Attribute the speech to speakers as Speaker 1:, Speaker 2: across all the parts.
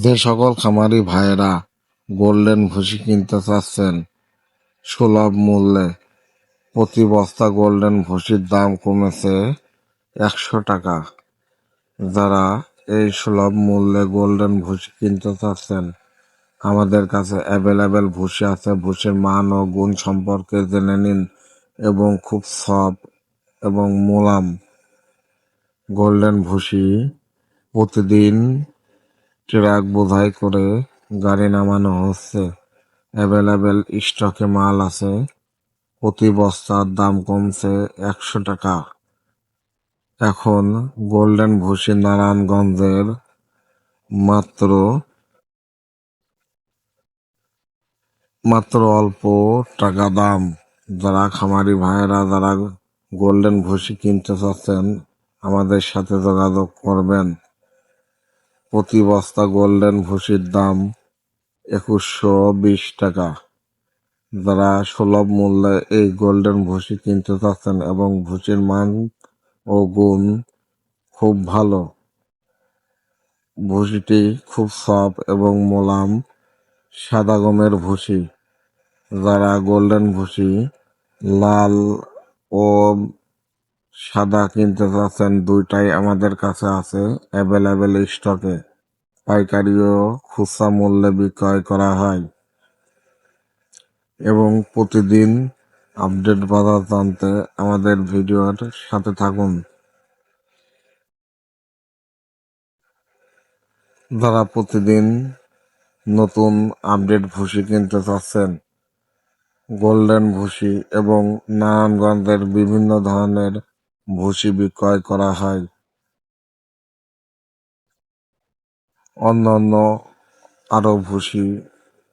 Speaker 1: যে সকল খামারি ভাইয়েরা গোল্ডেন ভুসি কিনতে চাচ্ছেন সুলভ মূল্যে, প্রতি বস্তা গোল্ডেন ভুসির দাম কমেছে 100 টাকা। যারা এই সুলভ মূল্যে গোল্ডেন ভুসি কিনতে চাচ্ছেন, আমাদের কাছে অ্যাভেলেবেল ভুসি আছে। ভুসির মান ও গুণ সম্পর্কে জেনে নিন এবং খুব সফট এবং মোলাম গোল্ডেন ভুসি প্রতিদিন ট্রাক বোঝাই করে গাড়ি নামানো হচ্ছে। অ্যাভেলেবেল স্টকে মাল আছে। প্রতি বস্তার দাম কমছে 100 টাকা। এখন গোল্ডেন ভুসি নারায়ণগঞ্জের মাত্র অল্প টাকা দাম। যারা খামারি ভাইয়েরা যারা গোল্ডেন ভুসি কিনতে চাচ্ছেন, আমাদের সাথে যোগাযোগ করবেন। প্রতি বস্তা গোল্ডেন ভুসির দাম 2120 টাকা। যারা সুলভ মূল্যে এই গোল্ডেন ভুসি কিনতে চাচ্ছেন এবং ভুসির মান ও গুণ খুব ভালো, ভুসিটি খুব সফট এবং মোলাম সাদা গমের ভুসি। যারা গোল্ডেন ভুসি লাল ও সাদা কিনতে চাচ্ছেন, দুইটাই আমাদের কাছে আছে অ্যাভেলেবেল স্টকে। পাইকারি ও খুচরা মূল্যে বিক্রয় করা হয় এবং প্রতিদিন আপডেট বাজার জানতে আমাদের ভিডিওর সাথে থাকুন। যারা প্রতিদিন নতুন আপডেট ভুসি কিনতে চাচ্ছেন, গোল্ডেন ভুসি এবং নারায়ণগঞ্জের বিভিন্ন ধরনের ভুসি বিক্রয় করা হয়। অন্যান্য আরও ভুসি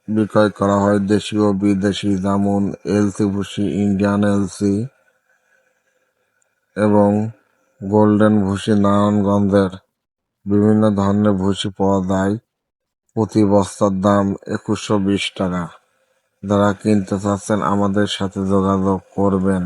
Speaker 1: বিক্রয় করা হয়, দেশি ও বিদেশি, যেমন এলসি ভুসি, ইন্ডিয়ান এলসি এবং গোল্ডেন ভুসি। নারায়ণগঞ্জের বিভিন্ন ধরনের ভুসি পাওয়া যায়। প্রতি বস্তার দাম 2120 টাকা। যারা কিনতে চাচ্ছেন আমাদের সাথে যোগাযোগ করবেন।